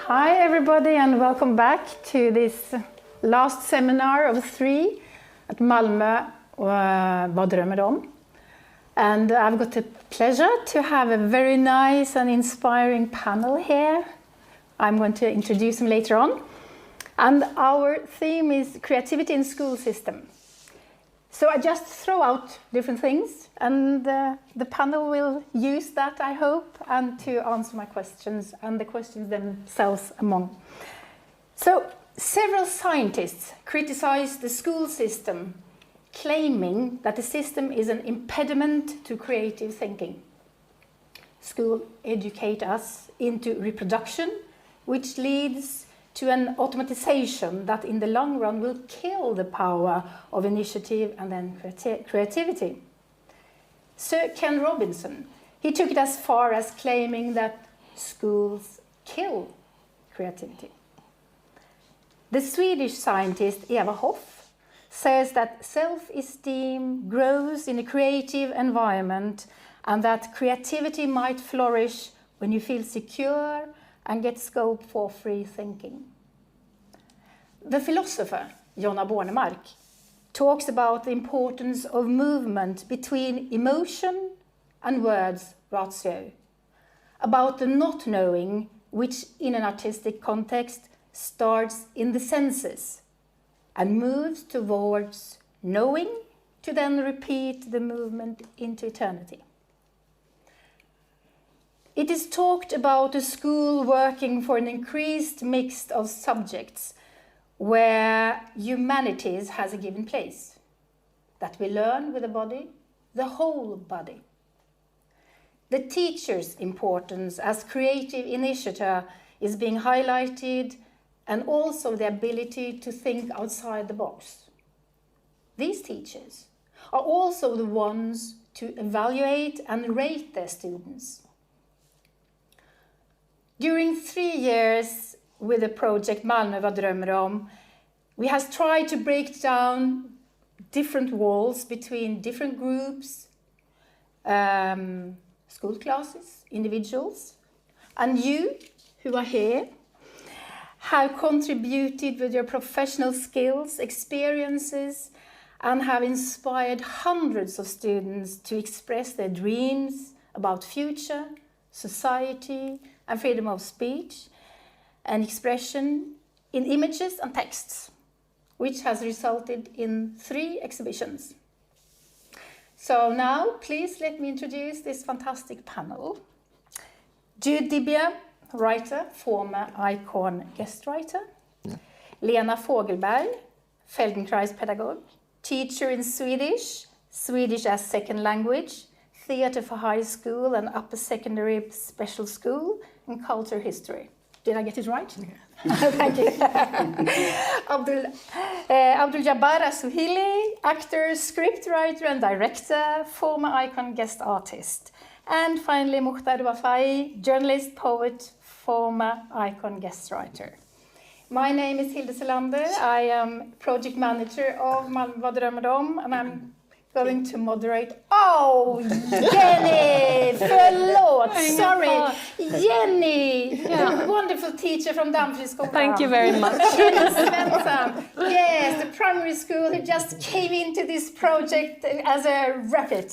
Hi everybody and welcome back to this last seminar of 3 at Malmö Vad drömmer de? And I've got the pleasure to have a very nice and inspiring panel here. I'm going to introduce them later on. And our theme is creativity in school system. So I just throw out different things and the panel will use that, I hope, and to answer my questions and the questions themselves among. So several scientists criticize the school system, claiming that the system is an impediment to creative thinking. School educate us into reproduction, which leads to an automatization that in the long run will kill the power of initiative and then creativity. Sir Ken Robinson, he took it as far as claiming that schools kill creativity. The Swedish scientist Eva Hoff says that self-esteem grows in a creative environment and that creativity might flourish when you feel secure and get scope for free thinking. The philosopher Jonna Bornemark talks about the importance of movement between emotion and words ratio, about the not knowing which in an artistic context starts in the senses and moves towards knowing to then repeat the movement into eternity. It is talked about a school working for an increased mix of subjects where humanities has a given place, that we learn with the body, the whole body. The teacher's importance as creative initiator is being highlighted and also the ability to think outside the box. These teachers are also the ones to evaluate and rate their students. During 3 years with the project Malmö Vad drömmer de, we have tried to break down different walls between different groups, school classes, individuals, and you who are here have contributed with your professional skills, experiences, and have inspired hundreds of students to express their dreams about future, society, and freedom of speech and expression in images and texts, which has resulted in 3 exhibitions. So now, please let me introduce this fantastic panel. Jude Dibia, writer, former Icon guest writer. Yeah. Lena Fogelberg, Feldenkrais pedagogue, teacher in Swedish, Swedish as second language, theatre for high school and upper secondary special school, and culture history. Did I get it right? Yeah. Thank you. Abdul Jabbar Asuhili, actor, scriptwriter and director, former Icon guest artist. And finally, Mukhtar Wafai, journalist, poet, former Icon guest writer. My name is Hilde Selander. I am project manager of Malmö Vad drömmer de, and I'm going to moderate. Oh, Jenny! Förlåt! Sorry! Jenny! Yeah. The wonderful teacher from Damfriskolan. Thank you very much. Jenny Svensson. Yes, the primary school who just came into this project as a rapid.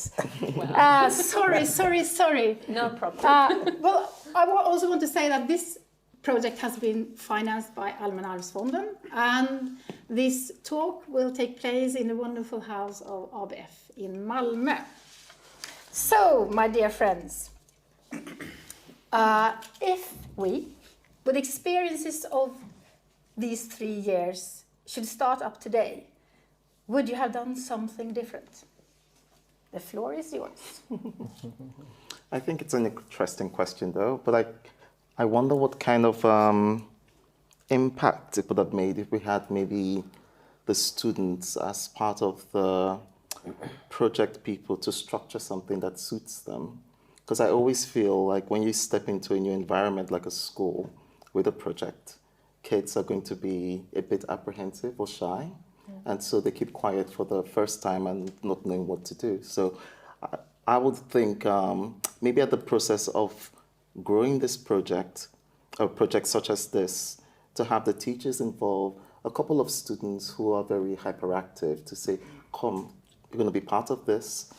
Wow. Sorry. No problem. Well, I also want to say that this project has been financed by Allmänna arvsfonden, and this talk will take place in the wonderful house of ABF in Malmö. So, my dear friends, if we, with experiences of these 3 years, should start up today, would you have done something different? The floor is yours. I think it's an interesting question, though, but I wonder what kind of impact it would have made if we had maybe the students as part of the project people to structure something that suits them. Because I always feel like when you step into a new environment like a school with a project, kids are going to be a bit apprehensive or shy. Yeah. And so they keep quiet for the first time and not knowing what to do. So I would think maybe at the process of growing this project, a project such as this, to have the teachers involve a couple of students who are very hyperactive to say, come, you're going to be part of this.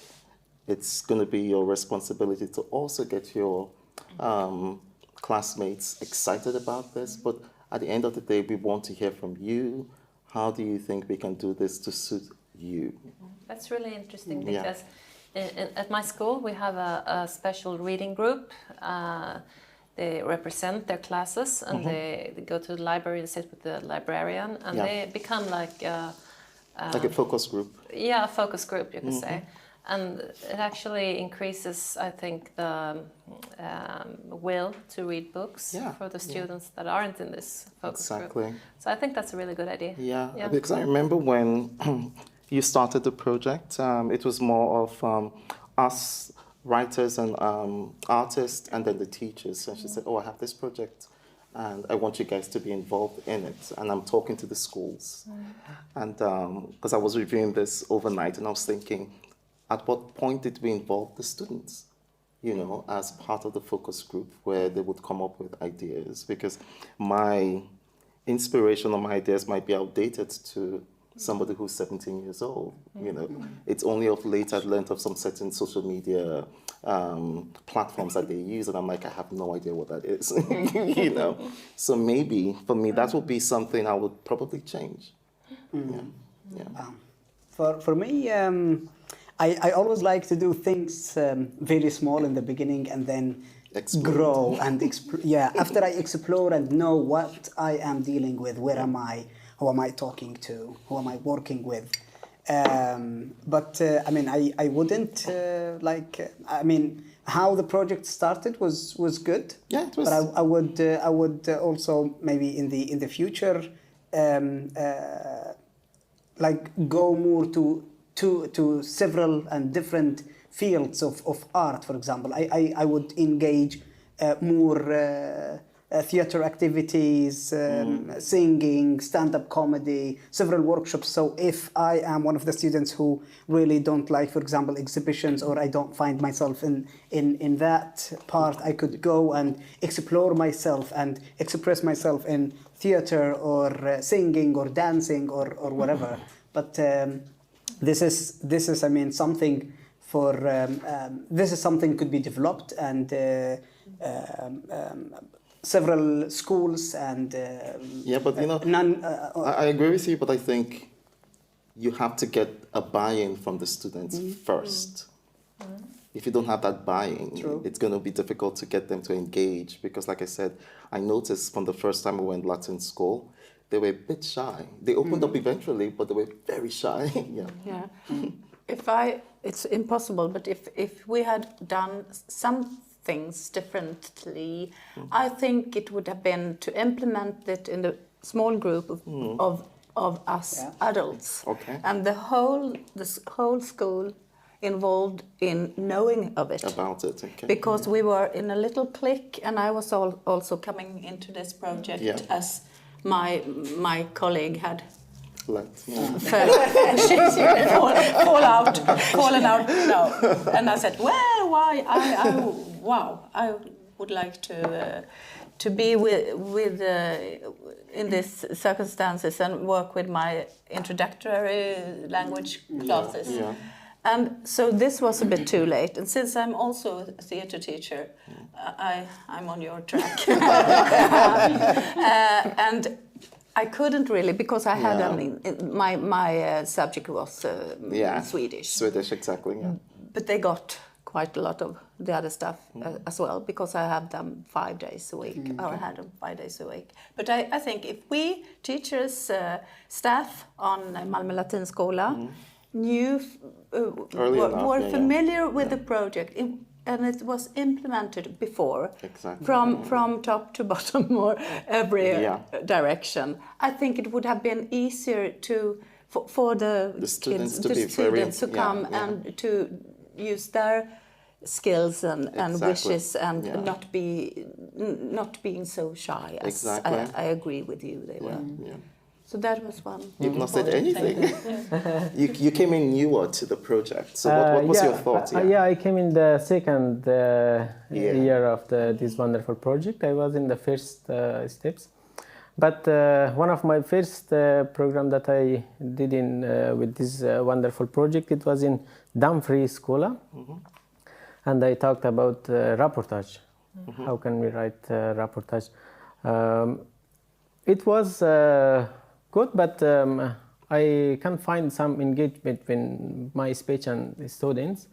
It's going to be your responsibility to also get your classmates excited about this. But at the end of the day, we want to hear from you. How do you think we can do this to suit you? That's really interesting Yeah. because at my school we have a special reading group. They represent their classes and they go to the library and sit with the librarian and they become like a focus group. Yeah, a focus group, you could say. And it actually increases, I think, the will to read books for the students that aren't in this focus group. So I think that's a really good idea. Yeah. Because I remember when you started the project, it was more of us writers and artists and then the teachers. And she said, oh, I have this project and I want you guys to be involved in it. And I'm talking to the schools. And because I was reviewing this overnight and I was thinking, at what point did we involve the students, you know, as part of the focus group where they would come up with ideas? Because my inspiration or my ideas might be outdated to somebody who's 17 years old, you know. It's only of late I've learned of some certain social media platforms that they use, and I'm like, I have no idea what that is, you know. So maybe, for me, that would be something I would probably change. For me, I always like to do things very small in the beginning and then grow and after I explore and know what I am dealing with, where am I, who am I talking to, who am I working with. But I mean, I wouldn't I mean, how the project started was good. Yeah, it was. But I would also maybe in the future go more to several and different fields of art. For example, I would engage more theater activities, singing, stand-up comedy, several workshops. So if I am one of the students who really don't like, for example, exhibitions, or I don't find myself in that part, I could go and explore myself and express myself in theater or singing or dancing or whatever. But this is I mean, something for this is something could be developed, and several schools and but you know, I agree with you, but I think you have to get a buy-in from the students first. If you don't have that buy-in, it's going to be difficult to get them to engage, because like I said, I noticed from the first time we went Latin school, they were a bit shy. They opened up eventually, but they were very shy. It's impossible, but if we had done some things differently, I think it would have been to implement it in a small group of us adults, and the whole school involved in knowing of it about it, because we were in a little clique, and I was also coming into this project as my colleague had fallen out. No, and I said, well, why? I would like to be with in these circumstances and work with my introductory language classes. And so this was a bit too late. And since I'm also a theater teacher, I'm on your track. And I couldn't really, because I had my subject was Swedish. Swedish, exactly. But they got quite a lot of the other stuff as well, because I have them 5 days a week, or I had them 5 days a week. But I think if we teachers, staff on Malmö Latinskola were familiar with the project, and it was implemented before, from top to bottom or every direction, I think it would have been easier for the students to come and to use their skills and wishes, and not being so shy. As I agree with you, they were. So that was one. You've not said anything. You came in newer to the project. So what was your thought? I came in the second year of this wonderful project. I was in the first steps. But one of my first program that I did with this wonderful project, it was in Dumfries School. And I talked about reportage. How can we write reportage? It was good, but I can find some engagement between my speech and the students.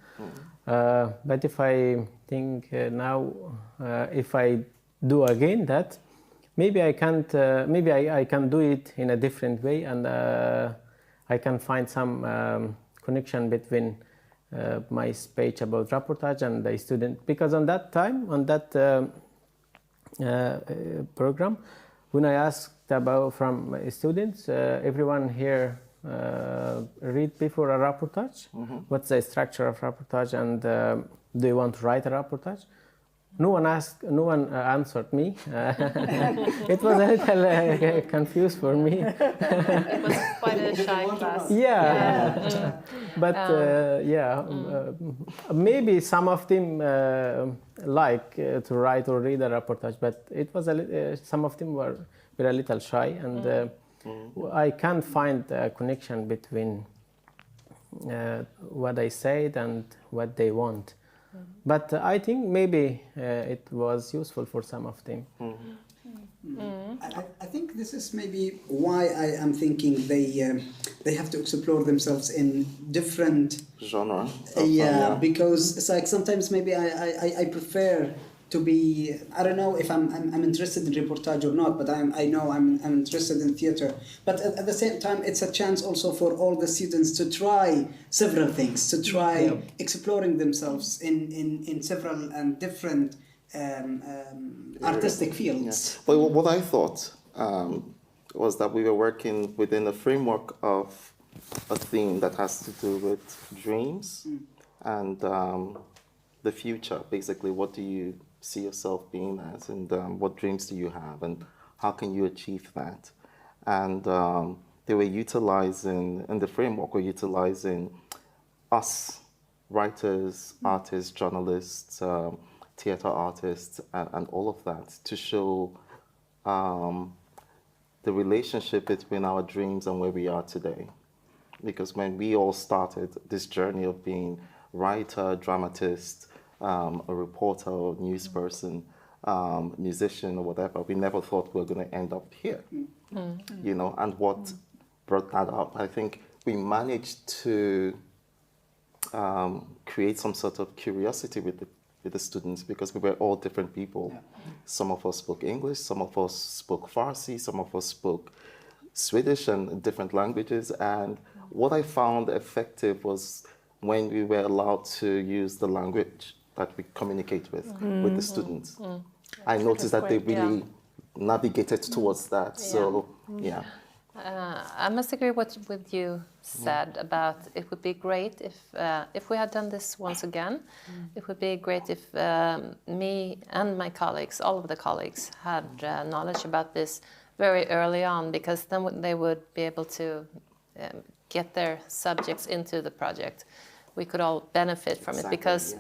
But if I think now, if I do again that, maybe I can't. Maybe I can do it in a different way, and I can find some connection between my speech about reportage and the student. Because on that time, on that program, when I asked about from students, everyone here read before a reportage. What's the structure of reportage, and do you want to write a reportage? No one answered me. It was a little confused for me. It was quite a shy class. Maybe some of them like to write or read a reportage, but it was some of them were a little shy, and I can't find a connection between what I said and what they want. But I think maybe it was useful for some of them. I think this is maybe why I am thinking they have to explore themselves in different genre. Because it's like sometimes maybe I prefer to be, I don't know if I'm interested in reportage or not, but I know I'm interested in theater. But at the same time, it's a chance also for all the students to try several things, to try exploring themselves in several and different artistic fields. Well, what I thought was that we were working within a framework of a theme that has to do with dreams and the future. Basically, what do you see yourself being as, and what dreams do you have, and how can you achieve that? And they were utilizing, in the framework, we're utilizing us, writers, artists, journalists, theater artists, and all of that to show the relationship between our dreams and where we are today. Because when we all started this journey of being writer, dramatist, a reporter or news person, musician or whatever, we never thought we were going to end up here. You know, and what brought that up, I think we managed to create some sort of curiosity with the students, because we were all different people. Some of us spoke English, some of us spoke Farsi, some of us spoke Swedish and different languages. And what I found effective was when we were allowed to use the language that we communicate with the students. I noticed that they really navigated towards that. So, I must agree with you said about it would be great if we had done this once again. It would be great if me and my colleagues, all of the colleagues, had knowledge about this very early on, because then they would be able to get their subjects into the project. We could all benefit from it, because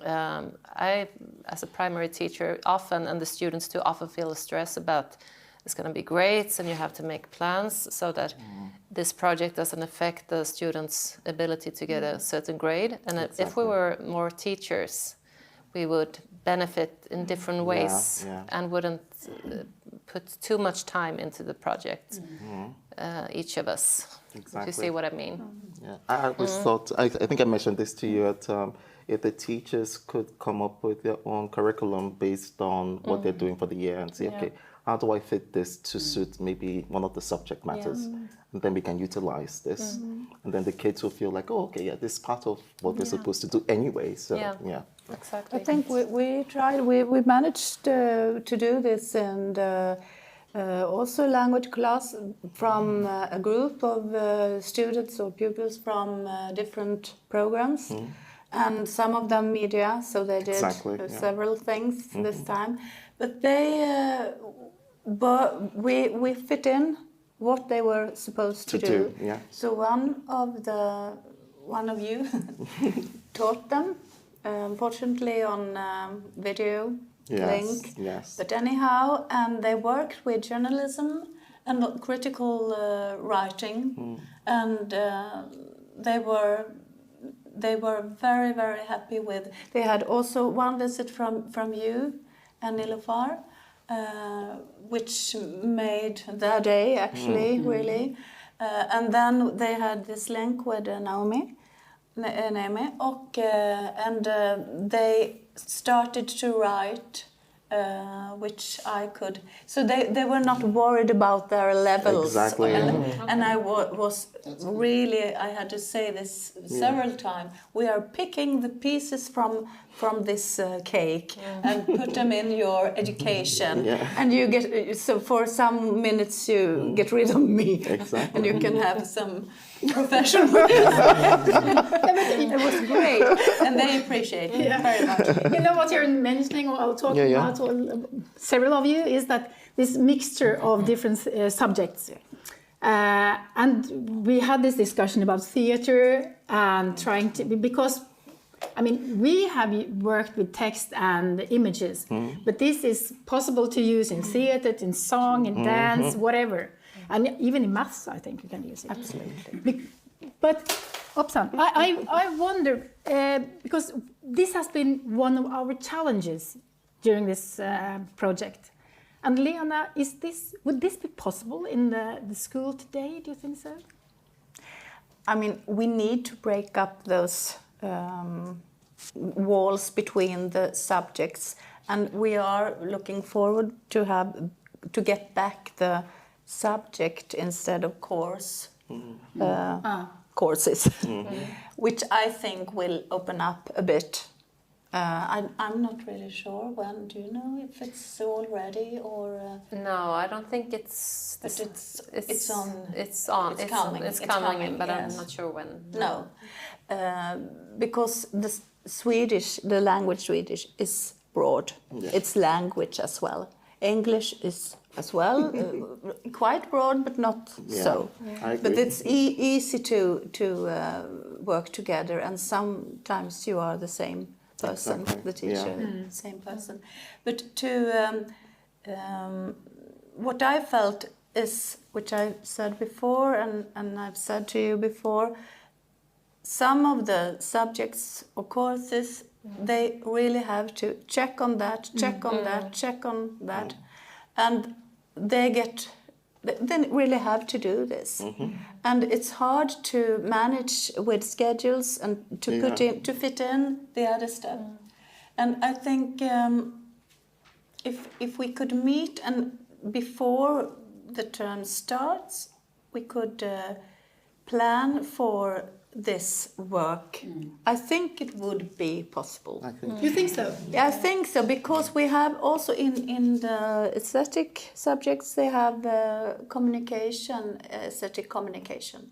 I, as a primary teacher, often, and the students too, often feel a stress about it's going to be great, and you have to make plans so that this project doesn't affect the students' ability to get a certain grade. And if we were more teachers, we would benefit in different ways and wouldn't put too much time into the project, each of us. Exactly. If you see what I mean. Yeah, I always thought, I think I mentioned this to you, at if the teachers could come up with their own curriculum based on what they're doing for the year and say, okay, how do I fit this to suit maybe one of the subject matters? And then we can utilize this. And then the kids will feel like, oh, okay, this is part of what we're supposed to do anyway. So, Exactly. I think we tried, we managed to do this, and also language class from a group of students or pupils from different programs. And some of them media, so they did several things this time. But they, we fit in what they were supposed to do. Yeah. So one of you taught them, unfortunately on video link. Yes. But anyhow, and they worked with journalism and critical writing, and they were very, very happy with. They had also one visit from you and Nilofar, which made their day actually, really. And then they had this link with Naomi, and they started to write, which I could. So they were not worried about their levels. Exactly. And I was really, I had to say this several times. We are picking the pieces from this cake and put them in your education. And you get, so for some minutes you get rid of me. Exactly. And you can have some professional. It was great. And they appreciate it very much. You know what you're mentioning, or I'll talk about several of you, is that this mixture of different subjects. And we had this discussion about theater and trying to, because I mean, we have worked with text and images, but this is possible to use in theater, in song, in dance, whatever. And even in maths, I think you can use it. Absolutely. But, Opsan, I wonder, because this has been one of our challenges during this project. And Leona, would this be possible in the school today, do you think so? I mean, we need to break up those walls between the subjects, and we are looking forward to get back the subject instead of course courses, which I think will open up a bit. I'm not really sure when. Do you know if it's already or? No, I don't think it's. But it's on. It's on. It's coming. It's coming, but yes. I'm not sure when. No, because the language Swedish is broad. It's language as well. English is as well, quite broad, but not so. I agree. But it's easy to work together, and sometimes you are the same person, Exactly. the teacher, same person. But what I felt is, which I said before, and I've said to you before, some of the subjects or courses, they really have to check on that, check on that, check on that, and they really have to do this. And it's hard to manage with schedules and to fit in the other stuff. And I think if we could meet and before the term starts, we could plan for this work. I think it would be possible. You think so? Yeah, I think so, because we have also in the aesthetic subjects, they have aesthetic communication,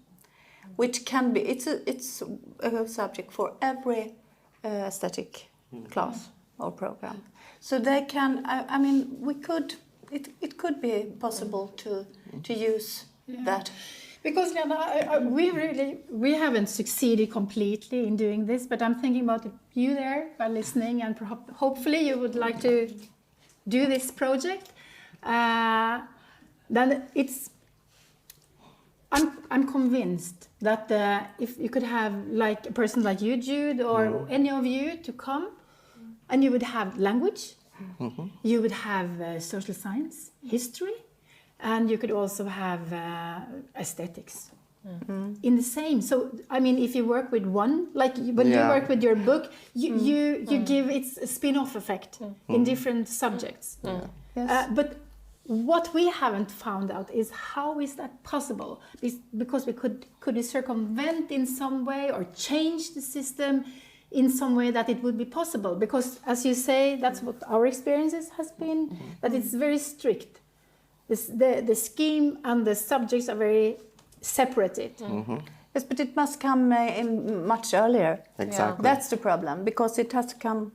which can be, it's a subject for every aesthetic class or program. So they can, I mean, it could be possible to use that. Because we haven't succeeded completely in doing this, but I'm thinking about you there by listening, and hopefully you would like to do this project. Then I'm convinced that if you could have like a person like you, Jude, or any of you to come, and you would have language, you would have social science, history, and you could also have aesthetics in the same. So, I mean, if you work with one, like when you work with your book, you give its a spin-off effect in different subjects. Yes. But what we haven't found out is how is that possible? Because we could we circumvent in some way or change the system in some way that it would be possible? Because, as you say, that's what our experiences has been, that it's very strict. The scheme and the subjects are very separated. Yes, but it must come in much earlier. Exactly. That's the problem, because it has to come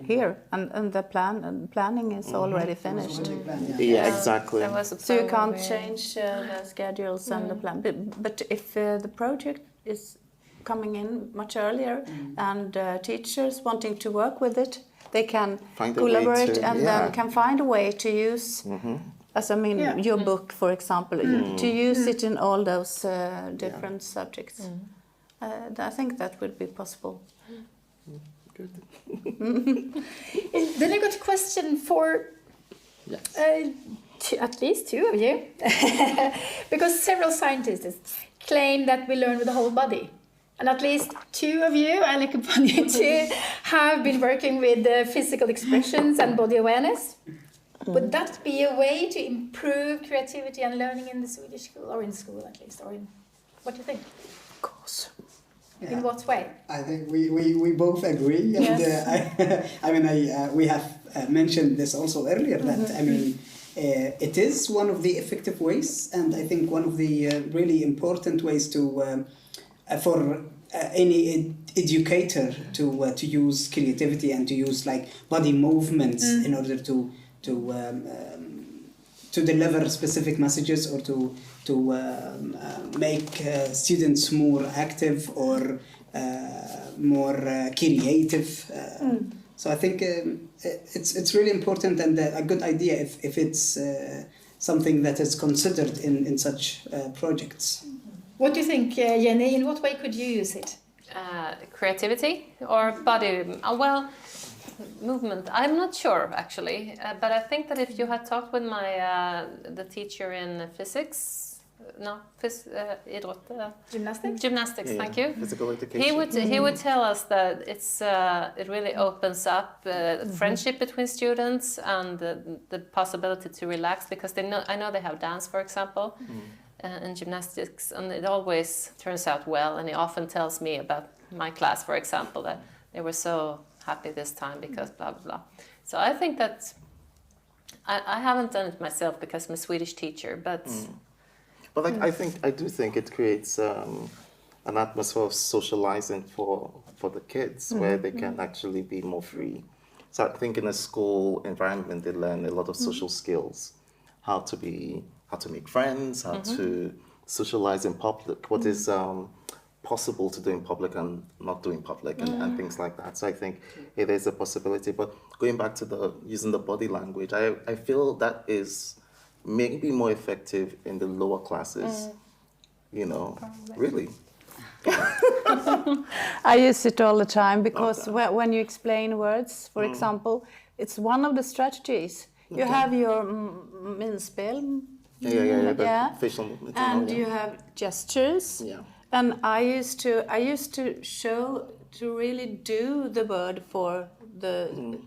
here, and the planning is already finished. Yeah, exactly. There was a So you program can't here. change the schedules and the plan. But if the project is coming in much earlier and teachers wanting to work with it, they can Find a way collaborate to- and yeah. then can find a way to use, as I mean, Yeah. your book, for example, to use it in all those different subjects. I think that would be possible. Good. Then I got a question for at least two of you. Because several scientists claim that we learn with the whole body. And at least two of you, Alec and Paniti, have been working with physical expressions and body awareness. Would that be a way to improve creativity and learning in the Swedish school, or in school at least, or in, what do you think? Of course. In what way? I think we both agree, and we have mentioned this also earlier that it is one of the effective ways, and I think one of the really important ways to for any educator to use creativity and to use like body movements in order to deliver specific messages or to make students more active or more creative. So I think it's really important and a good idea if it's something that is considered in such projects. What do you think, Jenny? In what way could you use it? Creativity or body? Well, movement. I'm not sure actually, but I think that if you had talked with the teacher in physics, Gymnastics? Gymnastics. Thank you. Physical education. He would tell us that it really opens up friendship between students and the possibility to relax, because I know they have dance, for example. In gymnastics, and it always turns out well, and he often tells me about my class, for example, that they were so happy this time because blah blah blah. So I think that I haven't done it myself because I'm a Swedish teacher, but But I do think it creates an atmosphere of socializing for the kids where they can actually be more free. So I think in a school environment they learn a lot of social skills, how to make friends, how to socialize in public, what is possible to do in public and not do in public, and things like that. So I think it is a possibility. But going back to using the body language, I feel that is maybe more effective in the lower classes, really. I use it all the time because when you explain words, for example, it's one of the strategies. You have your minspel. The facial movement. And you have gestures. Yeah. And I used to show to really do the word for the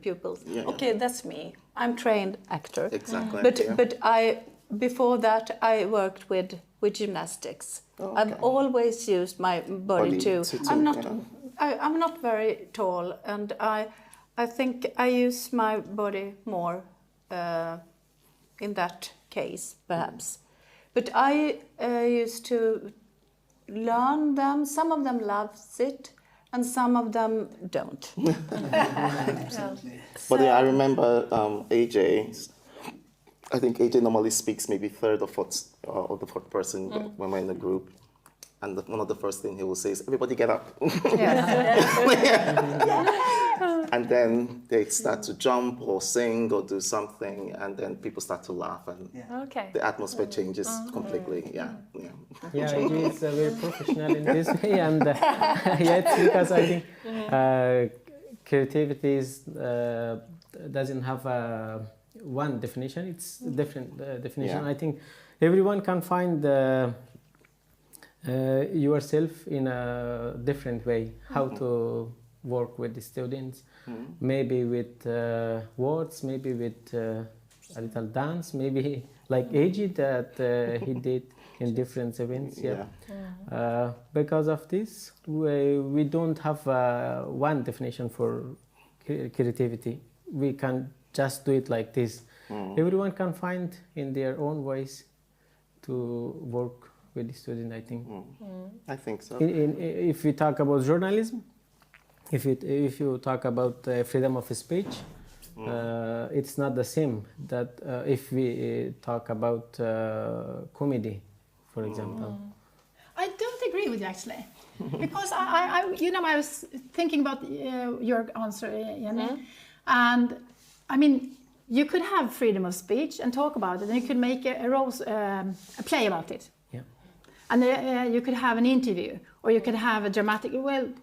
pupils. Yeah. Okay, that's me. I'm trained actor. Exactly. But before that I worked with gymnastics. Okay. I've always used my body to. I'm not very tall, and I think I use my body more in that case, perhaps. But I used to learn them. Some of them loves it, and some of them don't. But I remember AJ. I think AJ normally speaks maybe third or the fourth person when we're in a group. And one of the first things he will say is, "Everybody get up." And then they start to jump or sing or do something, and then people start to laugh, and the atmosphere changes completely. Yeah, it is very professional in this way, and it's because I think creativity doesn't have one definition. It's different definition. Yeah. I think everyone can find yourself in a different way, how to work with the students, maybe with words, maybe with a little dance, maybe like AJ that he did in different events. Because of this, we don't have one definition for creativity. We can just do it like this. Everyone can find in their own ways to work with the student, I think. I think so. If we talk about journalism, if you talk about freedom of speech, it's not the same that if we talk about comedy, for example. I don't agree with you actually, because I was thinking about your answer, Jenny, and I mean, you could have freedom of speech and talk about it, and you could make a play about it. Yeah. And you could have an interview, or you could have a dramatic,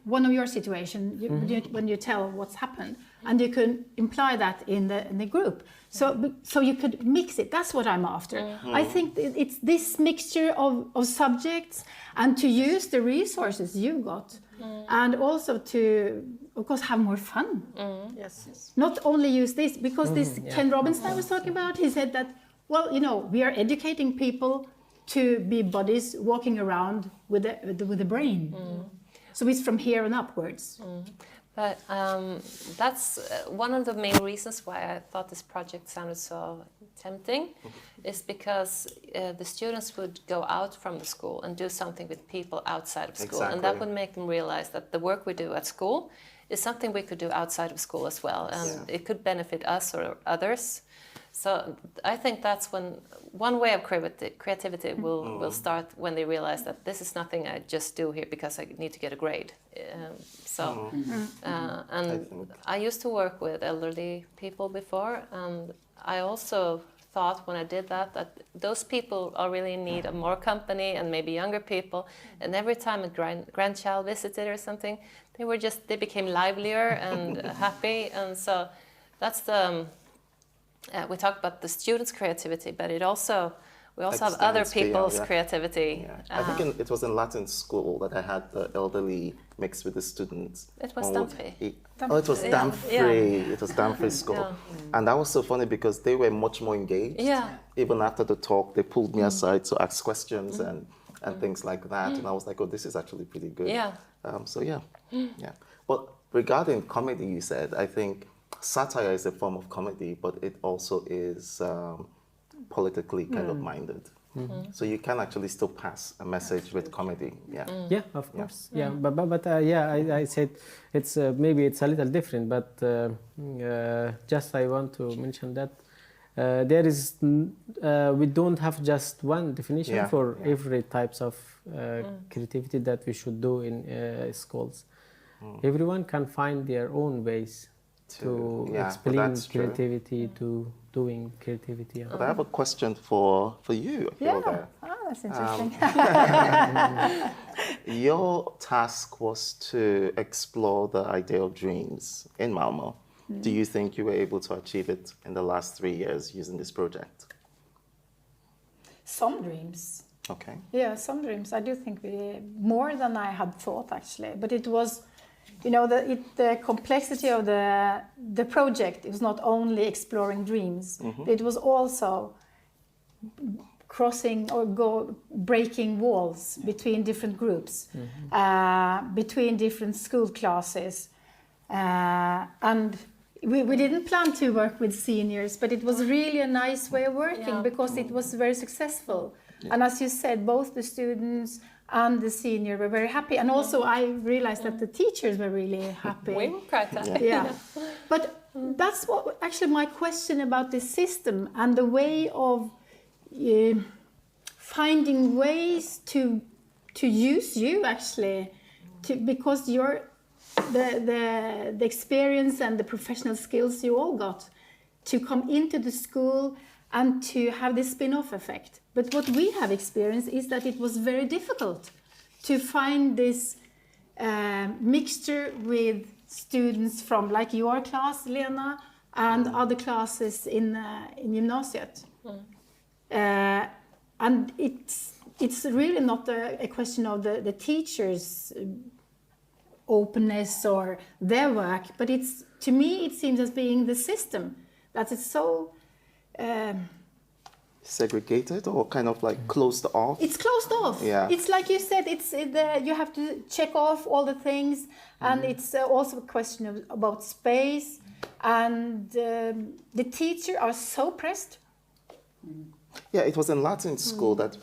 one of your situations, when you tell what's happened, and you could imply that in the group. So you could mix it. That's what I'm after. I think it's this mixture of subjects, and to use the resources you've got, and also to, of course, have more fun. Yes. Not only use this, because this Ken Robinson I was talking about, he said that, well, we are educating people to be bodies walking around with the brain. So it's from here and upwards. But that's one of the main reasons why I thought this project sounded so tempting, is because the students would go out from the school and do something with people outside of school. Exactly. And that would make them realize that the work we do at school is something we could do outside of school as well. And it could benefit us or others. So I think that's when one way of creativity will start, when they realize that this is nothing I just do here because I need to get a grade. And I used to work with elderly people before, and I also thought when I did that those people are really in need of more company, and maybe younger people. And every time a grandchild visited or something, they became livelier and happy. And so that's the. We talked about the students' creativity, but we also have other people's creativity. Yeah. I think it was in Latin school that I had the elderly mixed with the students. It was Dumfries. It was Dumfries. It was Dumfries school. And that was so funny because they were much more engaged. Yeah. Even after the talk, they pulled me aside to ask questions and things like that. And I was like, oh, this is actually pretty good. Yeah. Yeah. Well, regarding comedy, you said, I think satire is a form of comedy, but it also is politically kind of minded. So you can actually still pass a message with comedy. Yeah, of course. Yeah, but I said it's maybe it's a little different, but just I want to mention that there is we don't have just one definition for every types of creativity that we should do in schools. Everyone can find their own ways to explain creativity, to doing creativity. But I have a question for you, Hilda. That's interesting. Your task was to explore the idea of dreams in Malmö. Do you think you were able to achieve it in the last 3 years using this project? Some dreams. Okay. Yeah, some dreams. I do think more than I had thought, actually. But it was, the complexity of the project. It was not only exploring dreams. It was also crossing or breaking walls between different groups, between different school classes. And we didn't plan to work with seniors, but it was really a nice way of working because it was very successful. Yeah. And as you said, both the students and the senior were very happy. And also I realized that the teachers were really happy. We were quite happy. Yeah. But that's what actually my question about the system and the way of finding ways to use you actually, because you're the experience and the professional skills you all got to come into the school and to have this spin-off effect. But what we have experienced is that it was very difficult to find this mixture with students from like your class, Lena, and other classes in gymnasiet. And it's really not a question of the teachers' openness or their work, but to me it seems as being the system that is so segregated or kind of like closed off. It's closed off. Yeah. It's like you said. You have to check off all the things, and it's also a question about space. And the teachers are so pressed Yeah, it was in Latin school that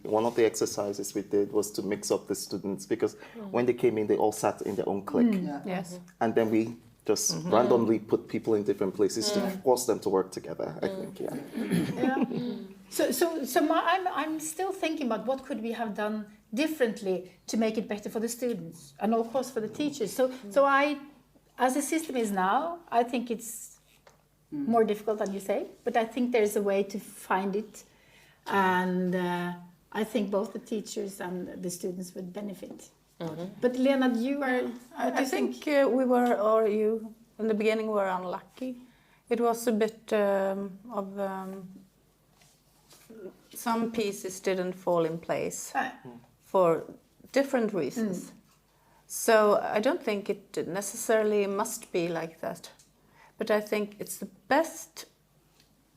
one of the exercises we did was to mix up the students, because when they came in, they all sat in their own clique. Yes. And then we just randomly put people in different places to force them to work together, I think, yeah. Yeah. I'm still thinking about what could we have done differently to make it better for the students and of course for the teachers. So I, as the system is now, I think it's more difficult than you say, but I think there's a way to find it, and I think both the teachers and the students would benefit. But Lena, you are. I think we were, or you, in the beginning were unlucky. It was a bit of some pieces didn't fall in place for different reasons. So I don't think it necessarily must be like that. But I think it's the best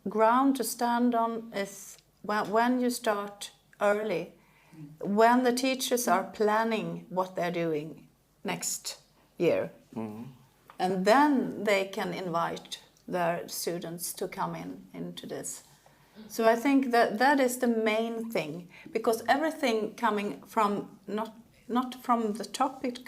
ground to stand on is when you start early, when the teachers are planning what they're doing next year. And then they can invite their students to come into this. So I think that is the main thing, because everything coming from not from the top, it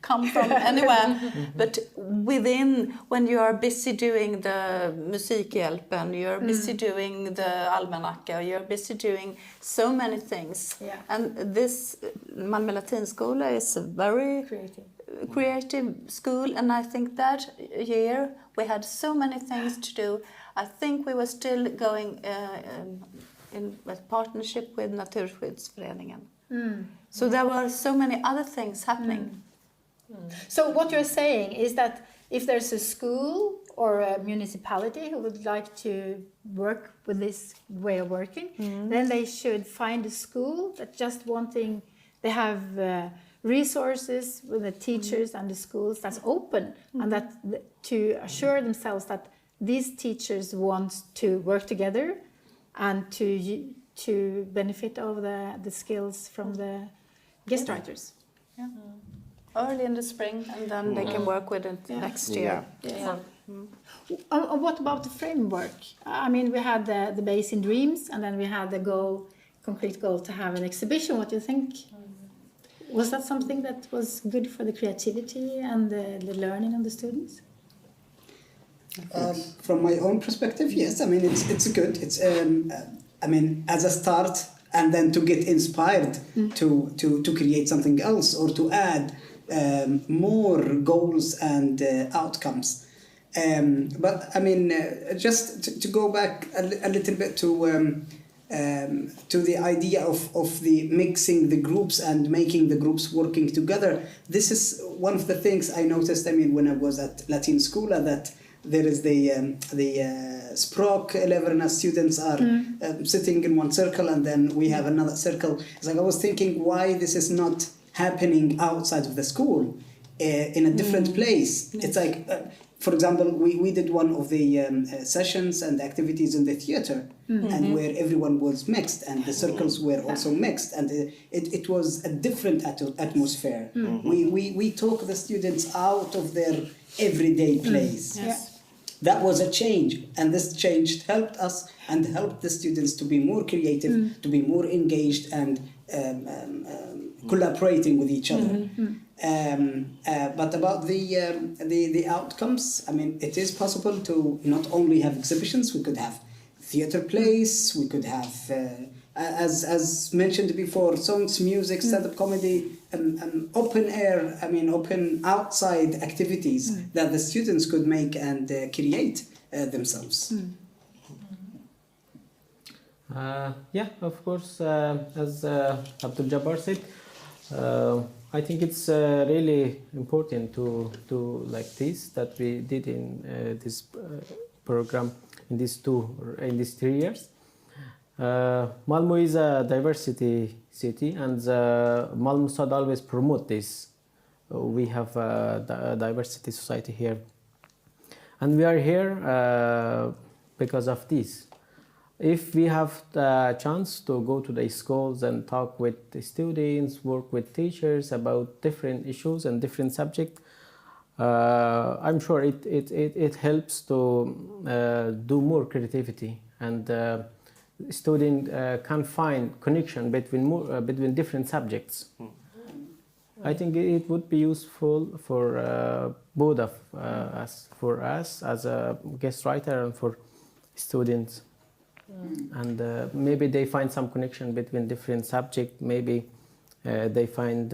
come from anywhere, but within, when you are busy doing the Musikhjälpen, you're busy doing the Almanacka, you're busy doing so many things. Yeah. And this Malmö Latinskola is a very creative school, and I think that year we had so many things to do. I think we were still going in a partnership with Naturskyddsföreningen. So there were so many other things happening. So what you're saying is that if there's a school or a municipality who would like to work with this way of working, then they should find a school that just wanting, they have resources with the teachers and the schools that's open, and that to assure themselves that these teachers want to work together and to benefit of the skills from the guest writers. Yeah. Early in the spring, and then they can work with it next year. Yeah. What about the framework? I mean, we had the base in dreams, and then we had the concrete goal to have an exhibition. What do you think? Was that something that was good for the creativity and the learning of the students? From my own perspective, yes. I mean, it's good. It's I mean, as a start, and then to get inspired to create something else, or to add more goals and outcomes. But I mean, just to go back a little bit to the idea of the mixing the groups and making the groups working together. This is one of the things I noticed. I mean, when I was at Latinskola, that there is the Språk-eleverna students are sitting in one circle, and then we have another circle. It's like I was thinking why this is not happening outside of the school in a different place. It's like, for example, we did one of the sessions and activities in the theater, and where everyone was mixed, and the circles were also mixed, and it was a different atmosphere. We took the students out of their everyday place. Yes. That was a change, and this change helped us and helped the students to be more creative, to be more engaged, and collaborating with each other. But about the outcomes, I mean, it is possible to not only have exhibitions. We could have theater plays. We could have, as mentioned before, songs, music, stand-up comedy, open air. I mean, open outside activities that the students could make and create themselves. Yeah, of course, as Abdul Jabbar said, I think it's really important to like this that we did in this program in these 3 years. Malmö is a diversity city, and Malmö should always promote this. We have a diversity society here, and we are here because of this. If we have the chance to go to the schools and talk with the students, work with teachers about different issues and different subjects, I'm sure it helps to do more creativity and student can find connection between different subjects. I think it would be useful for both of us, for us as a guest writer and for students. And maybe they find some connection between different subjects. Maybe they find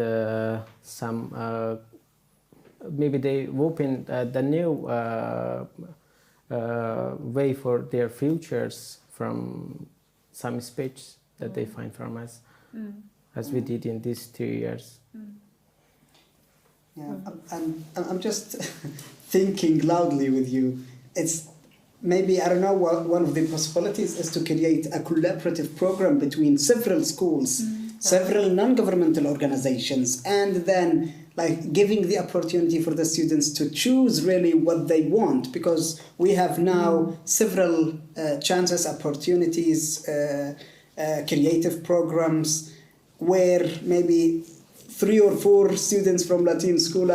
maybe they open the new way for their futures from some speech that they find from us, as we did in these 2 years. Yeah, I'm just thinking loudly with you. It's maybe, I don't know, one of the possibilities is to create a collaborative program between several schools, several non-governmental organizations, and then like giving the opportunity for the students to choose really what they want, because we have now several chances, opportunities, creative programs where maybe 3 or 4 students from Latin School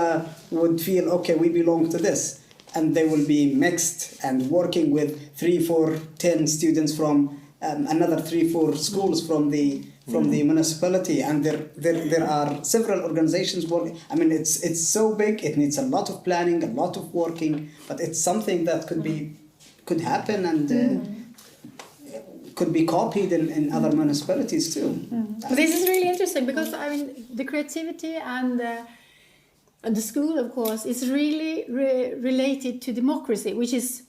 would feel, okay, we belong to this. And they will be mixed and working with 3, 4, 10 students from another 3, 4 schools from the municipality. And there are several organizations working. I mean, it's so big. It needs a lot of planning, a lot of working. But it's something that could happen and could be copied in other municipalities too. This is really interesting because I mean the creativity and the school, of course, is really related to democracy, which is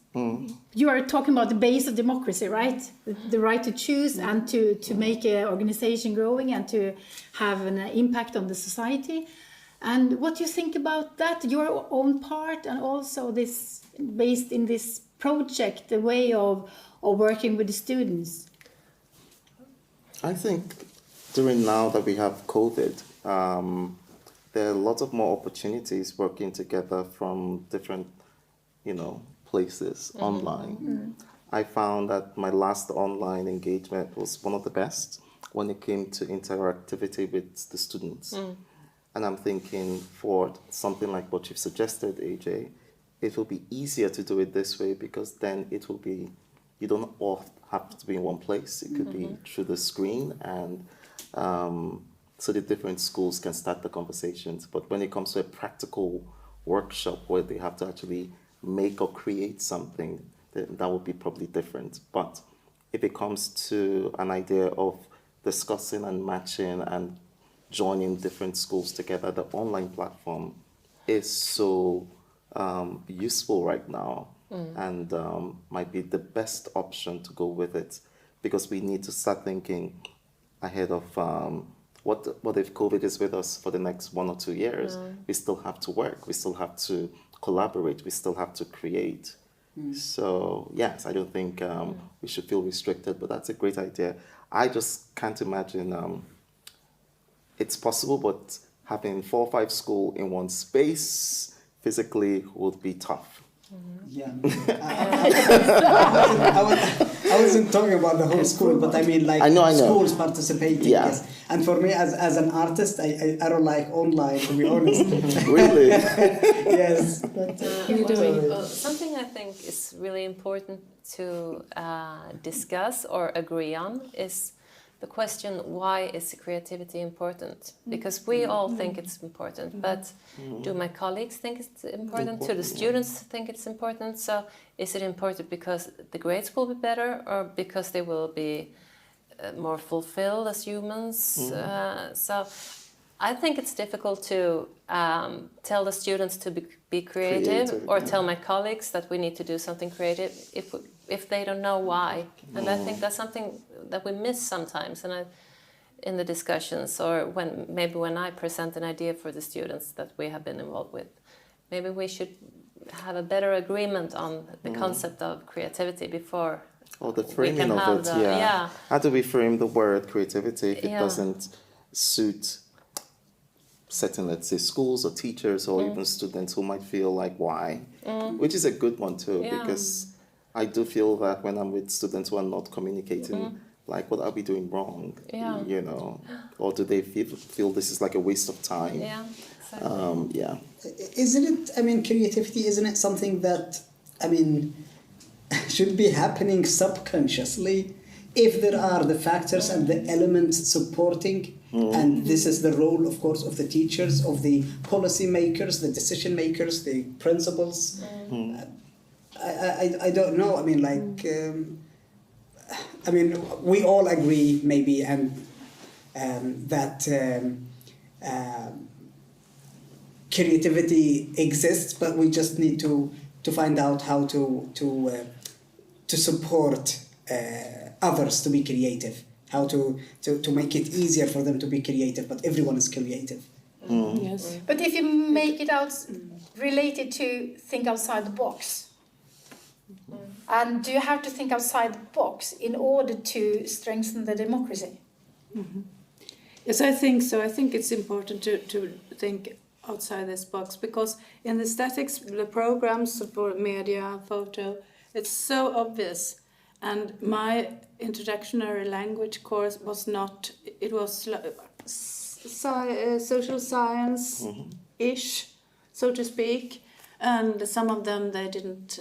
you are talking about the base of democracy, right? The right to choose and to make an organization growing and to have an impact on the society. And what do you think about that? Your own part and also this based in this project, the way of working with the students? I think during now that we have COVID, there are lots of more opportunities working together from different, places online. I found that my last online engagement was one of the best when it came to interactivity with the students. And I'm thinking for something like what you've suggested, AJ, it will be easier to do it this way because then it will be, you don't all have to be in one place. It could be through the screen, and so the different schools can start the conversations. But when it comes to a practical workshop where they have to actually make or create something, that would be probably different. But if it comes to an idea of discussing and matching and joining different schools together, the online platform is so useful right now. And might be the best option to go with it, because we need to start thinking ahead of what if COVID is with us for the next 1 or 2 years? We still have to work, we still have to collaborate, we still have to create. So yes, I don't think we should feel restricted, but that's a great idea. I just can't imagine it's possible, but having 4 or 5 schools in one space physically would be tough. Yeah, I wasn't talking about the whole school, but I mean like I know. schools participating. Yeah. Yes. And for me, as an artist, I don't like online, to be honest. Really? Yes. But, something I think is really important to discuss or agree on is the question, why is creativity important? Because we all think it's important, but do my colleagues think it's important? Do the students think it's important? So is it important because the grades will be better, or because they will be more fulfilled as humans? So I think it's difficult to tell the students to be creative, or tell my colleagues that we need to do something creative if they don't know why. And I think that's something that we miss sometimes, and in the discussions, or when I present an idea for the students that we have been involved with. Maybe we should have a better agreement on the concept of creativity before. Or the framing of it, yeah. How do we frame the word creativity if it doesn't suit certain, let's say, schools or teachers or even students who might feel like, why? Which is a good one too, because I do feel that when I'm with students who are not communicating, like, what are we doing wrong? You know, or do they feel this is like a waste of time? Yeah, exactly. Isn't it, I mean, creativity, isn't it something that, I mean, should be happening subconsciously? if there are the factors and the elements supporting, and this is the role, of course, of the teachers, of the policy makers, the decision makers, the principals. I don't know. I mean, like, I mean, we all agree, maybe, and that creativity exists, but we just need to find out how to support others to be creative, how to make it easier for them to be creative, but everyone is creative. Yes. But if you make it out related to think outside the box, and do you have to think outside the box in order to strengthen the democracy? Yes, I think so. I think it's important to think outside this box, because in the statics, the programs for media, photo, it's so obvious. And my introductory language course was not, it was social science-ish, so to speak. And some of them, they didn't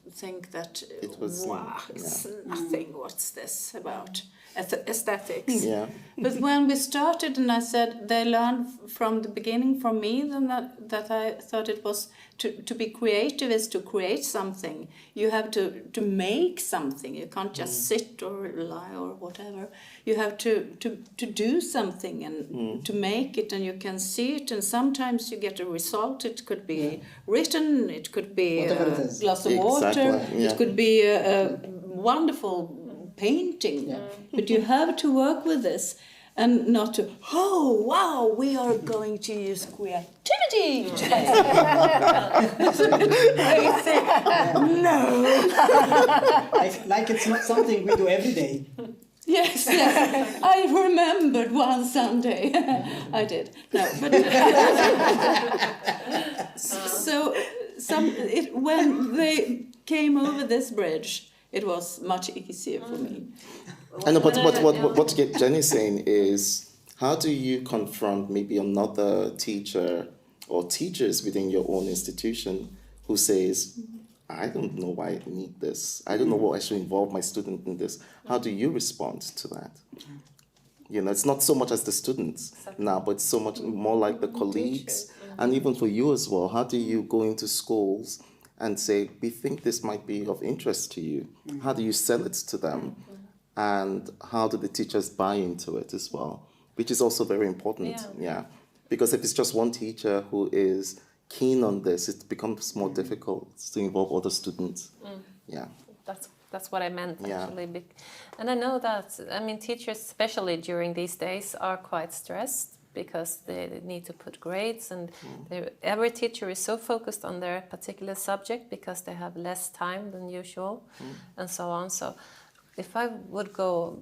think that, It was, wow, it's nothing, what's this about? Aesthetics. Yeah. But when we started, and I said they learned from the beginning from me, then that I thought it was to be creative is to create something. You have to make something. You can't just sit or lie or whatever. You have to do something and to make it, and you can see it. And sometimes you get a result. It could be written. It could be Whatever it a is. glass of water. Exactly, yeah. It could be a wonderful painting, but you have to work with this and not to, oh wow, we are going to use creativity today. It's a bit crazy. No. Like it's not something we do every day. Yes, I remembered one Sunday. I did. No, but when they came over this bridge, it was much easier for me. I know, but what Jenny's saying is, how do you confront maybe another teacher or teachers within your own institution who says, I don't know why I need this. I don't know what I should involve my student in this. How do you respond to that? You know, it's not so much as the students now, but it's so much more like the colleagues. And even for you as well, how do you go into schools and say, we think this might be of interest to you? How do you sell it to them? And how do the teachers buy into it as well? Which is also very important, yeah. Because if it's just one teacher who is keen on this, it becomes more difficult to involve other students. Yeah. That's what I meant, actually. And I know that, I mean, teachers, especially during these days, are quite stressed because they need to put grades, and every teacher is so focused on their particular subject because they have less time than usual, and so on. So if I would go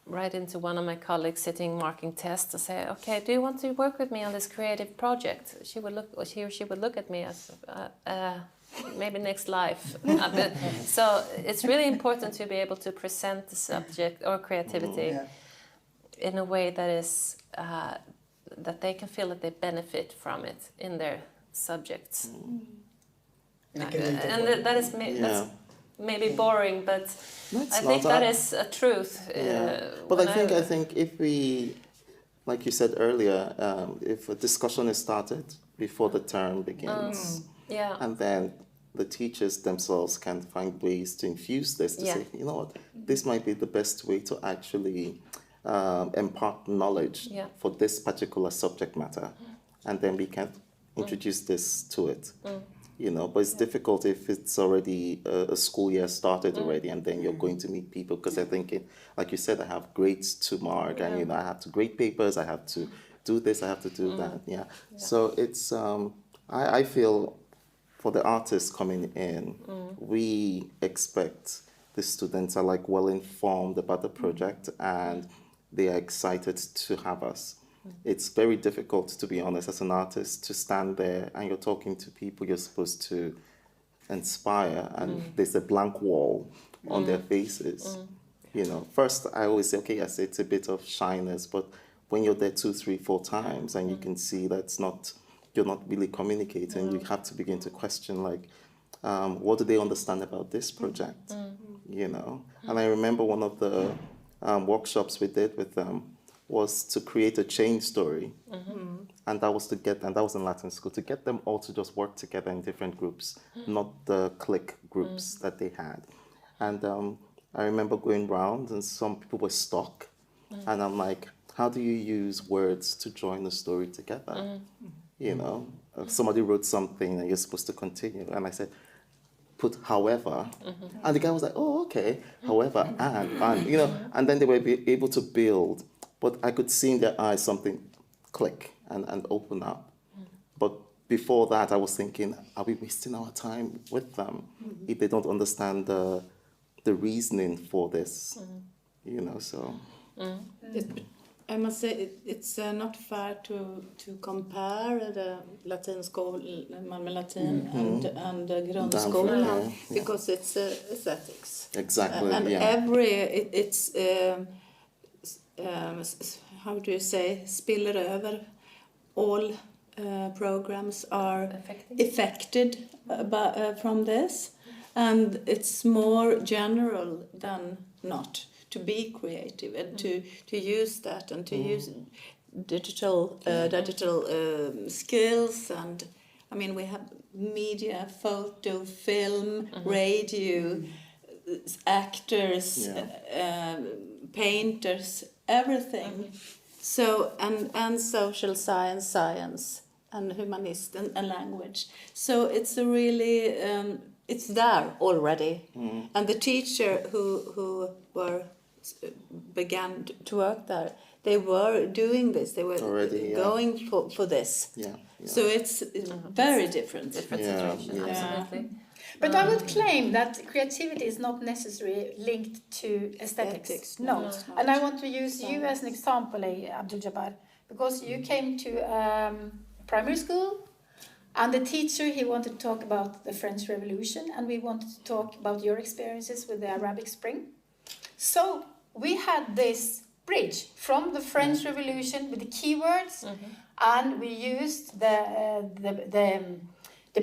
right into one of my colleagues sitting marking tests and say, okay, do you want to work with me on this creative project? He or she would look at me as, maybe next life. So it's really important to be able to present the subject or creativity in a way that is, that they can feel that they benefit from it in their subjects. And that is that's maybe boring, but I think that is a truth. But I think if we, like you said earlier, if a discussion is started before the term begins, and then the teachers themselves can find ways to infuse this to say, you know what, this might be the best way to actually impart knowledge for this particular subject matter, and then we can introduce this to it. You know, but it's difficult if it's already a school year started already, and then you're going to meet people because they're thinking, like you said, I have grades to mark, and you know, I have to grade papers, I have to do this, I have to do that. So it's I feel for the artists coming in, we expect the students are like well informed about the project and they are excited to have us. It's very difficult, to be honest, as an artist, to stand there and you're talking to people you're supposed to inspire, and there's a blank wall on their faces. You know, first I always say, okay, yes, it's a bit of shyness, but when you're there 2, 3, 4 times and you can see that's not, you're not really communicating, you have to begin to question, like, what do they understand about this project? You know, and I remember one of the workshops we did with them was to create a chain story. And that was and that was in Latin school, to get them all to just work together in different groups, not the clique groups that they had. And I remember going round and some people were stuck. And I'm like, how do you use words to join the story together? You know, somebody wrote something and you're supposed to continue. And I said, put however. And the guy was like, oh, okay, however, and, you know, and then they were able to build. But I could see in their eyes something click and open up. But before that, I was thinking, are we wasting our time with them if they don't understand the reasoning for this? You know, so. I must say it's not fair to compare the Latin school, Malmö Latin, and the grundskolan, because it's aesthetics. Exactly. And it's how do you say, spiller över. All programs are affected from this, and it's more general than not. To be creative and to use that and to use digital skills, and I mean we have media, photo, film, radio, actors, painters, everything. So and social science and humanist and language. So it's a really it's there already, and the teacher who began to work there, they were doing this. They were already, going for this. Yeah. So it's very different. Different situation, absolutely. But I would claim that creativity is not necessarily linked to aesthetics. No. And I want to use you as an example, Abdul Jabbar, because you came to primary school, and the teacher, he wanted to talk about the French Revolution, and we wanted to talk about your experiences with the Arabic Spring. So we had this bridge from the French Revolution with the keywords, and we used the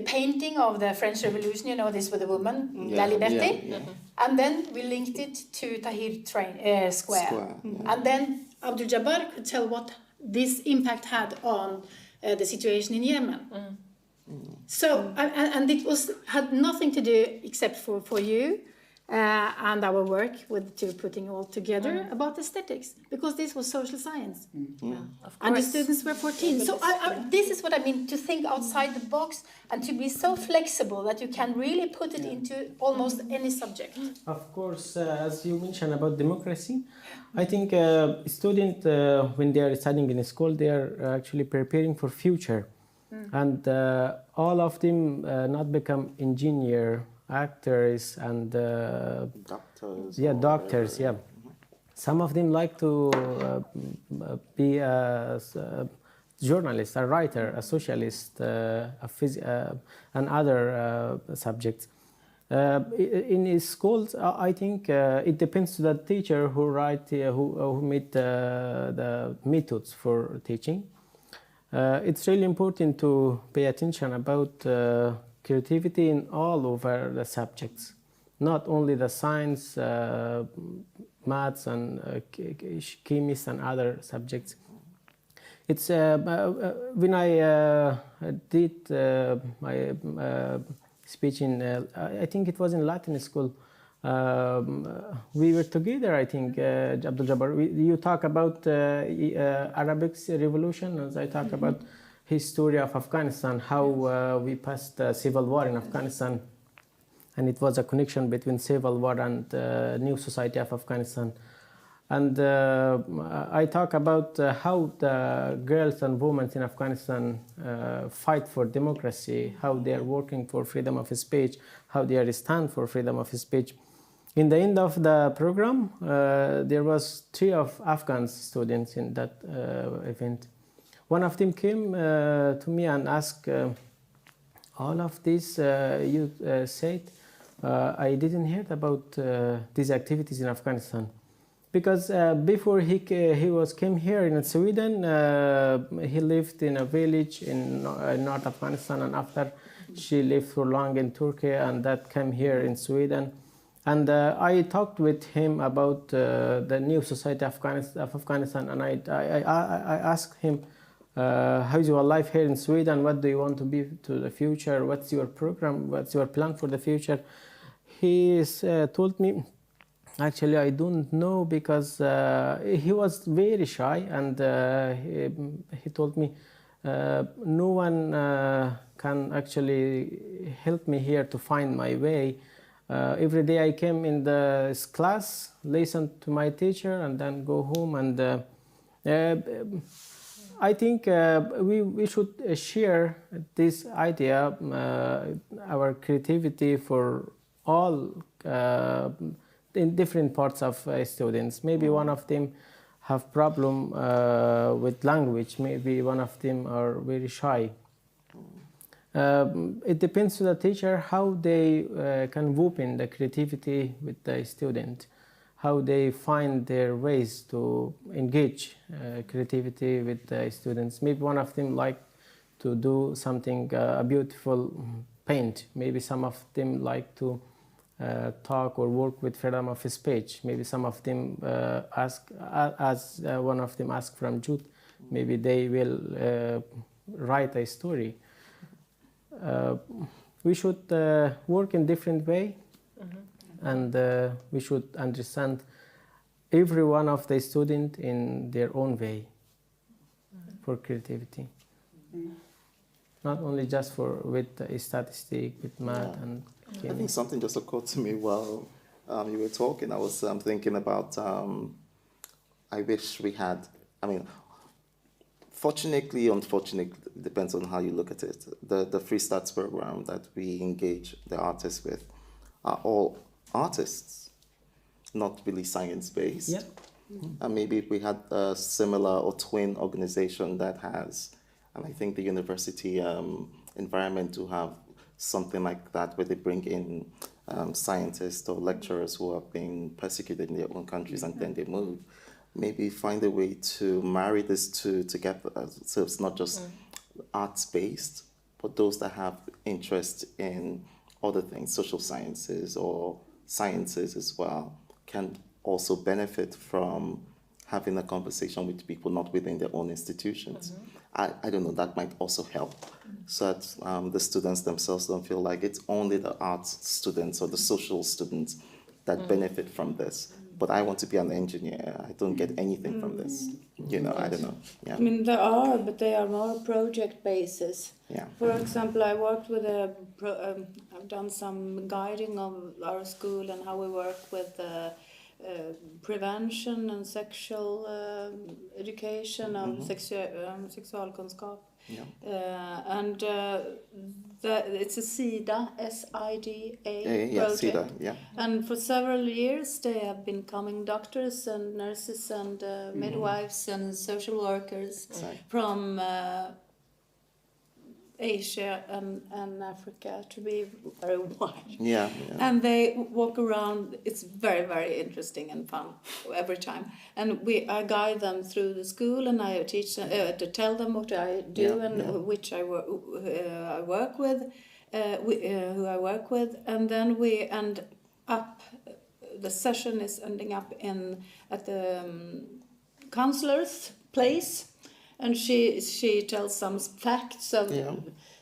painting of the French Revolution, you know, this with the woman, La Liberté, and then we linked it to Tahrir Square. And then Abdul Jabbar could tell what this impact had on the situation in Yemen. So, and it had nothing to do except for you and our work to putting all together about aesthetics, because this was social science. And the students were 14. So this is what I mean, to think outside the box and to be so flexible that you can really put it into almost any subject. Of course, as you mentioned about democracy, I think students, when they are studying in school, they are actually preparing for future. And all of them not become engineer, actors, and doctors. Yeah, doctors. Yeah, some of them like to be a journalist, a writer, a socialist, and other subjects. In schools, I think it depends to the teacher who made the methods for teaching. It's really important to pay attention about creativity in all over the subjects, not only the science, maths, and chemistry and other subjects. It's when I did my speech in, I think it was in Latin school. We were together, I think, Abdul Jabbar. You talk about Arabic Revolution, as I talk about history of Afghanistan, how we passed the civil war in Afghanistan, and it was a connection between civil war and new society of Afghanistan. And I talk about how the girls and women in Afghanistan fight for democracy, how they are working for freedom of speech, how they are stand for freedom of speech. In the end of the program, there was 3 of Afghan students in that event. One of them came to me and asked, all of this you said, I didn't hear about these activities in Afghanistan. Because before he came here in Sweden, he lived in a village in North Afghanistan, and after she lived for long in Turkey, and that came here in Sweden. And I talked with him about the new society of Afghanistan, and I asked him, how's your life here in Sweden? What do you want to be to the future? What's your program? What's your plan for the future? He told me, actually, I don't know, because he was very shy, and he told me, no one can actually help me here to find my way. Every day I came in the class, listened to my teacher, and then go home. And I think we should share this idea, our creativity, for all in different parts of students. Maybe one of them have problem with language. Maybe one of them are very shy. It depends to the teacher how they can open the creativity with the student, how they find their ways to engage creativity with the students. Maybe one of them like to do something, a beautiful paint. Maybe some of them like to talk or work with freedom of speech. Maybe some of them as one of them asked from Jude, maybe they will write a story. We should work in different way, and we should understand every one of the student in their own way for creativity. Not only just with statistic, with math and I think something just occurred to me while you were talking. I was thinking about, I wish we had, fortunately, unfortunately, depends on how you look at it. The Free Starts program that we engage the artists with are all artists, not really science-based. Yeah. And maybe if we had a similar or twin organization that has, and I think the university environment to have something like that, where they bring in scientists or lecturers who have been persecuted in their own countries and then they move. Maybe find a way to marry these two together, so it's not just arts-based, but those that have interest in other things, social sciences or sciences as well, can also benefit from having a conversation with people not within their own institutions. I don't know, that might also help, so that the students themselves don't feel like it's only the arts students or the social students that benefit from this. But I want to be an engineer. I don't get anything from this. I don't know. Yeah. There are, but they are more project basis. Yeah. For example, I worked with I've done some guiding of our school and how we work with prevention and sexual education of sexualkunskap. Yeah. And it's a SIDA, S-I-D-A project. SIDA, yeah. And for several years they have been coming doctors and nurses and midwives and social workers from Asia and Africa, to be very wide. Yeah. And they walk around. It's very, very interesting and fun every time. And I guide them through the school, and I teach them, to tell them what I do which I work with, who I work with, and then we end up. The session is ending up at the counselor's place. And she tells some facts of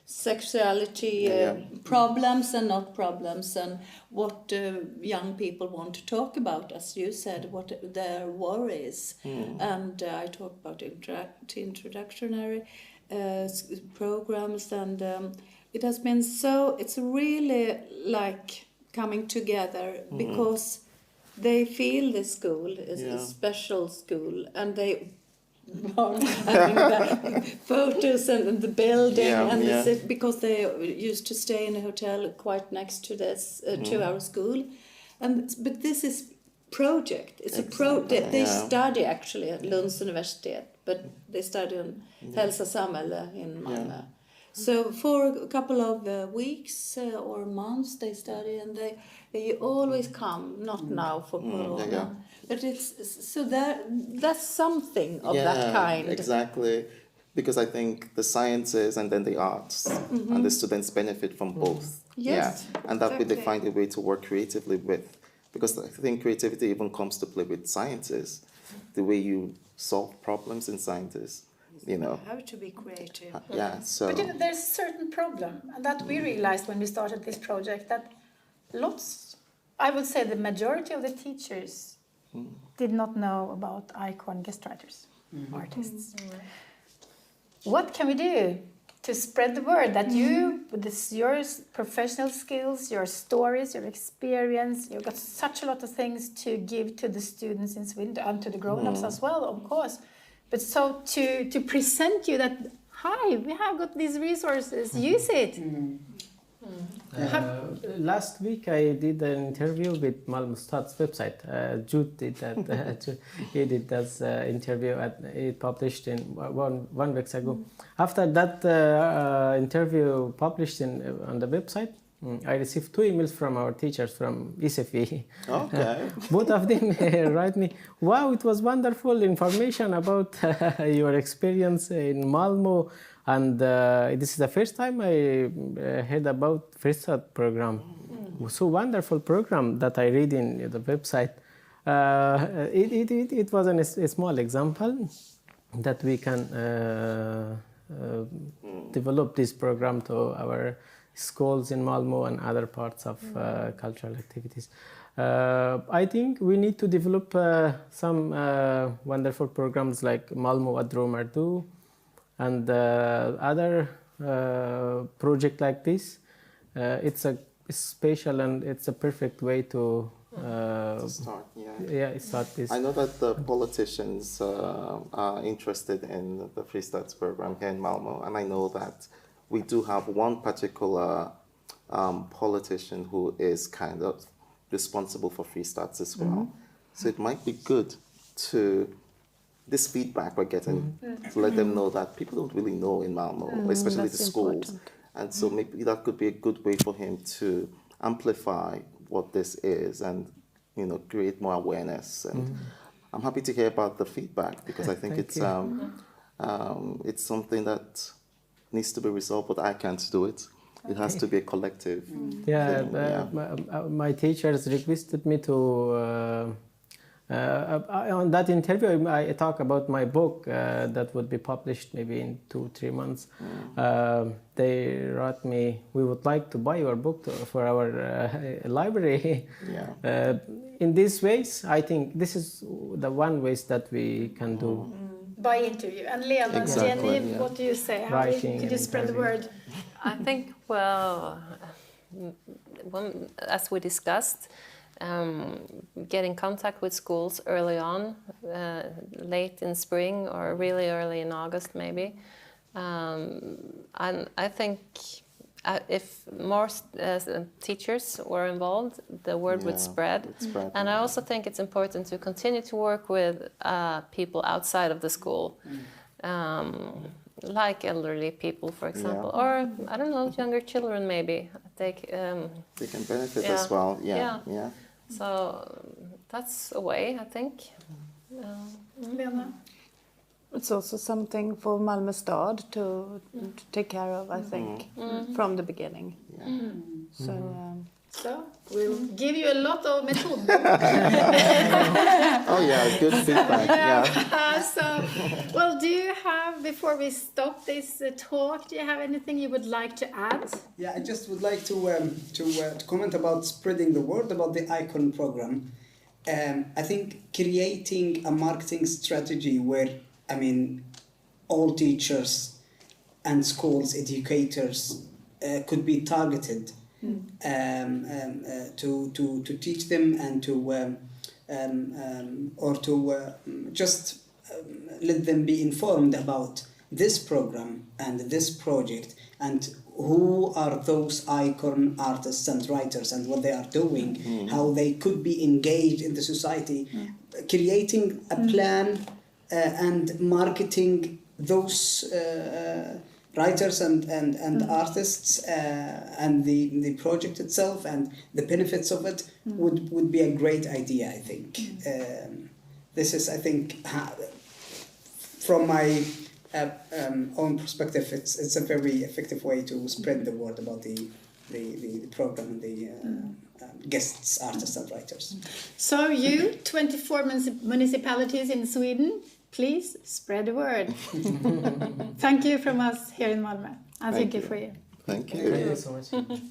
sexuality problems and not problems, and what young people want to talk about, as you said, what their worries. And I talk about introductory programs, and it has been it's really like coming together because they feel the school is a special school, and they having the photos and the building because they used to stay in a hotel quite next to this to our school, but this is project. It's they study actually at Lunds Universitet, but they study in Hälsa Samhälle in Malmö. So for a couple of weeks or months they study, and they always come. Not now for Corona, but that's something of that kind. Exactly, because I think the sciences and then the arts and the students benefit from both. Yes, and that way they find a way to work creatively with because I think creativity even comes to play with scientists, the way you solve problems in scientists, you know. How to be creative. Yeah, so. But there's a certain problem, and that we realized when we started this project, that I would say the majority of the teachers did not know about icon ghostwriters, artists. What can we do to spread the word that you, with your professional skills, your stories, your experience, you've got such a lot of things to give to the students in Sweden and to the grown-ups as well, of course. But so to present you that, hi, we have got these resources, use it. Last week I did an interview with Malmö Stad's website. Jude did that. He did that interview. It published in one week ago. After that interview published on the website, I received 2 emails from our teachers from ISFE. Okay. Both of them write me, wow, it was wonderful information about your experience in Malmö. And this is the first time I heard about Fristad program. So wonderful program that I read in the website. It was a small example that we can develop this program to our schools in Malmö and other parts of cultural activities. I think we need to develop some wonderful programs like Malmö Adromar do, and other project like this. It's a special and it's a perfect way to Start, start this. I know that the politicians are interested in the Fristads program here in Malmö, and I know that we do have one particular politician who is kind of responsible for Fristads as well. So it might be good to, this feedback we're getting, to let them know that people don't really know in Malmö, especially the schools. Important. And so maybe that could be a good way for him to amplify what this is and, you know, create more awareness. And I'm happy to hear about the feedback, because I think it's something that needs to be resolved, but I can't do it. It has to be a collective thing. My teachers requested me to on that interview I talk about my book that would be published maybe in 2-3 months. They wrote me, we would like to buy your book for our library. In these ways, I think this is the one ways that we can do. By interview. And Lena, Exactly, Jenny, what do you say? How Writing could you spread the word? I think, well, as we discussed, get in contact with schools early on, late in spring or really early in August maybe. And I think if more teachers were involved, the word would spread. And I also think it's important to continue to work with people outside of the school. Like elderly people, for example, or I don't know, younger children maybe. They can benefit as well. So that's a way, I think. Lena? It's also something for Malmö Stad to take care of, I think, from the beginning. So we'll give you a lot of method. Good feedback. Well, do you have, before we stop this talk, do you have anything you would like to add? Yeah, I just would like to comment about spreading the word about the ICON program. I think creating a marketing strategy where, I mean, all teachers and schools, educators could be targeted to teach them and to just let them be informed about this program and this project and who are those icon artists and writers and what they are doing, how they could be engaged in the society, creating a plan and marketing those writers and artists and the project itself and the benefits of it would be a great idea, I think. This is, I think, from my own perspective, it's a very effective way to spread the word about the program and guests, artists and writers. So you, 24 municipalities in Sweden, please spread the word. Thank you from us here in Malmö. And thank you for you. Thank you. Thank you so much.